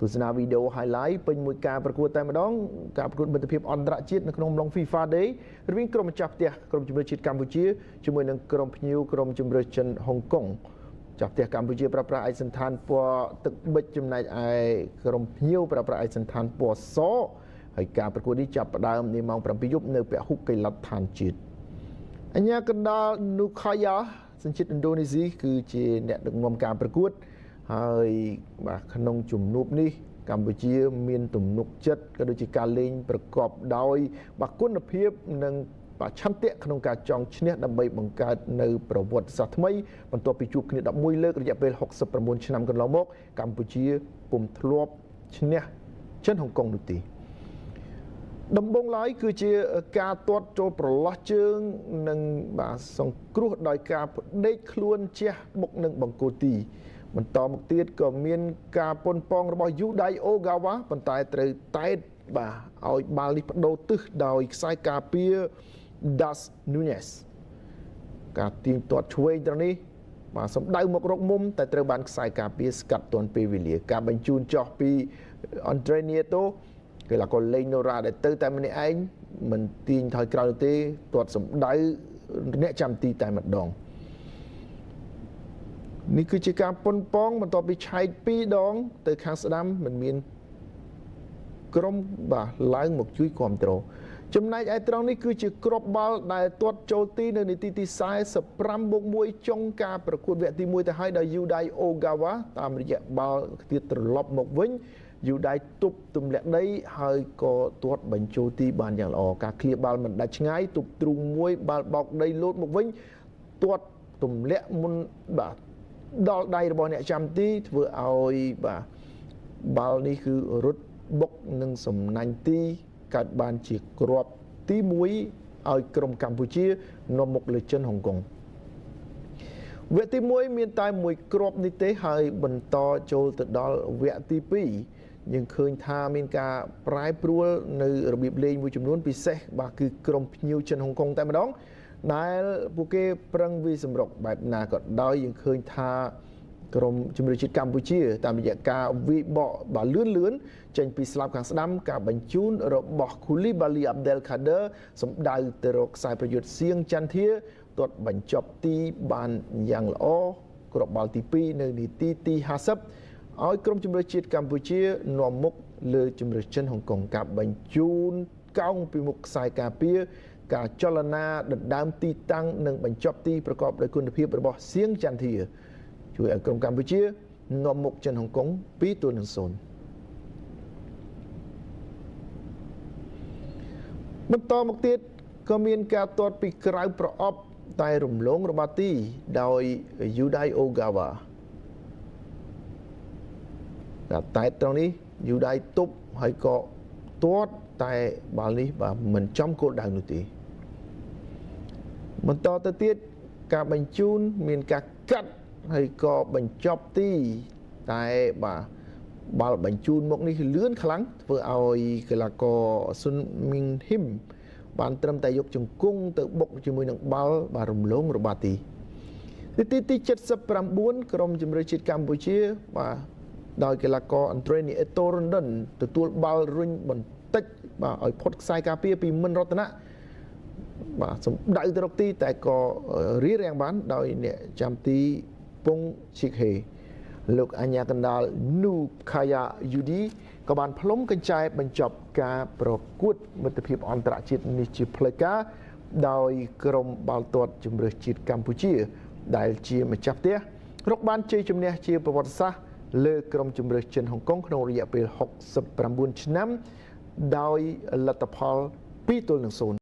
ទស្សនាវីដេអូ highlight ពេញមួយការប្រកួតតែម្ដងការប្រកួតមិត្តភាពអន្តរជាតិនៅក្នុងអំឡុង FIFA Day រវាងក្រុមម្ចាស់ផ្ទះក្រុមជម្រើសជាតិកម្ពុជាជាមួយនឹងក្រុមភ្ញៀវក្រុមជម្រើសចិនហុងកុងចាស់ផ្ទះកម្ពុជាប្រើប្រាស់ឯកសណ្ឋានពណ៌ទឹកប៊ិចចំណែកឯក្រុមភ្ញៀវប្រើប្រាស់ឯកសណ្ឋានពណ៌សហើយការប្រកួតនេះចាប់ផ្ដើមនាម៉ោង 7 យប់នៅពហុកីឡដ្ឋានជាតិអញ្ញាកណ្ដាលនូខាយ៉ាសញ្ជាតិឥណ្ឌូនេស៊ីគឺជាអ្នកដឹកនាំការប្រកួតហើយបាទក្នុងជំនួបនេះកម្ពុជាមានទំនុកចិត្តក៏ដូចជាការលេងប្រកបដោយគុណភាពនិងឆន្ទៈក្នុងការចង់ឈ្នះដើម្បីបង្កើតនៅប្រវត្តិសាស្ត្រថ្មីបន្ទាប់ពីជួបគ្នា11លើករយៈពេល69ឆ្នាំកន្លងមកកម្ពុជាពុំធ្លាប់ឈ្នះចិនហុងកុងនោះទេដំបូងឡើយគឺជាការទាត់ចូលប្រឡោះជើងនិងបាទសង្គ្រោះដោយការផ្ដេកខ្លួនជះបុកនឹងបង្គោលទីបន្តមកទៀតក៏មានការប៉ុនប៉ងរបស់យូដៃអូហ្គាវ៉ាប៉ុន្តែត្រូវតែតបាទឲ្យបាល់នេះបដូរទិសដោយខ្សែការពារ Das Nunes ការទាញទាត់ឆ្វេងត្រង់នេះបាទសម្ដៅមករកមុំតែត្រូវបានខ្សែការពារស្កាត់ទាន់ពេលវេលាការបញ្ជូនចោះពី Andre Nieto គឺឡាកូលេង Nora ដែលទៅតែម្នាក់ឯងមិនទាញថយក្រោយទេទាត់សម្ដៅអ្នកចាំទីតែម្ដងនេះគឺជាការប៉ុនប៉ងបន្ទាប់ពីឆែក2ដងទៅខាងស្ដាំមិនមានក្រុមបាទឡើងមកជួយគ្រប់គ្រងចំណែកឯត្រង់នេះគឺជាគ្រាប់បាល់ដែលទាត់ចូលទីនៅនាទីទី45+1ចុងការប្រកួតវគ្គទី1ទៅហើយដោយយូដៃអូហ្គាវ៉ាតាមរយៈបាល់ទៀតត្រឡប់មកវិញយូដៃទប់ទម្លាក់ដីហើយក៏ទាត់បញ្ចូលទីបានយ៉ាងល្អការឃ្លៀបាល់មិនដាច់ឆ្ងាយទប់ទ្រូងមួយបាល់បោកដីលោតមកវិញទាត់ទម្លាក់មុនបាទដល់ដៃរបស់អ្នកចាំទីធ្វើឲ្យបាទបាល់នេះគឺរត់បុកនឹងសំណាញ់ទីកើតបានជាគ្រាប់ទី1ឲ្យក្រុមកម្ពុជានាំមុខលើចិនហុងកុងវគ្គទី1មានតែមួយគ្រាប់នេះទេហើយបន្តចូលទៅដល់វគ្គទី2យើងឃើញថាមានការប្រែប្រួលនៅរបៀបលេងមួយចំនួនពិសេសបាទគឺក្រុមភ្ញៀវចិនហុងកុងតែម្ដងដែលពួកគេប្រឹងវាសម្រុកបែបណាក៏ដោយយើងឃើញថាក្រុមជម្រើសជាតិកម្ពុជាតាមរយៈការវាយបកបាទលឿនចេញពីស្លាបខាងស្ដាំការបញ្ជូនរបស់គូលីបាលីអាប់ដែលខាដឺសម្ដៅទៅរកខ្សែប្រយុទ្ធសៀងចន្ទធាទាត់បញ្ចប់ទីបានយ៉ាងល្អគ្រាប់បាល់ទី2នៅនាទីទី50ឲ្យក្រុមជម្រើសជាតិកម្ពុជានាំមុខលើជម្រើសចិនហុងកុងការបញ្ជូនកោងពីមុខខ្សែការពារការចលនាដណ្ដើមទីតាំងនិងបញ្ចប់ទីប្រកបដោយគុណភាពរបស់សៀងចន្ទធាជួយឲ្យក្រុមកម្ពុជានាំមុខចិនហុងកុង2-0បន្តមកទៀតក៏មានការទាត់ពីក្រៅប្រអប់តែរំលងរបាទីដោយយូដៃអូហ្គាវ៉ាតែត្រង់នេះយូដៃទប់ហើយក៏ទាត់តែបាល់នេះបាទមិនចំគោលដៅនោះទេបន្តទៅទៀតការបញ្ជូនមានការកាត់ហើយក៏បញ្ចប់ទីតែបាទបាល់បញ្ជូនមកនេះលឿនខ្លាំងធ្វើឲ្យកីឡាករស៊ុនមីងហ៊ីមបានត្រឹមតែយកជង្គង់ទៅបុកជាមួយនឹងបាល់បាទរំលងរបាទីនាទីទី79ក្រុមជម្រើសជាតិកម្ពុជាបាទដោយកីឡាករអន្ត្រេនីអេតូរ៉ុនដិនទទួលបាល់រុញបន្តិចបាទឲ្យផុតខ្សែការពារពីមិនរតនៈបាទសម្ដៅទៅរកទីតែក៏រៀបរៀងបានដោយអ្នកចាំទីពងឈីកហេលោកអញ្ញាកណ្ដាលនូខាយ៉ាយូឌីក៏បានផ្លុំកញ្ចែបញ្ចប់ការប្រកួតមិត្តភាពអន្តរជាតិនេះជាផ្លូវការដោយក្រុមបាល់ទាត់ជម្រើសជាតិកម្ពុជាដែលជាម្ចាស់ផ្ទះរកបានជ័យជំនះជាប្រវត្តិសាស្ត្រលើក្រុមជម្រើសចិនហុងកុងក្នុងរយៈពេល69ឆ្នាំដោយលទ្ធផល2-0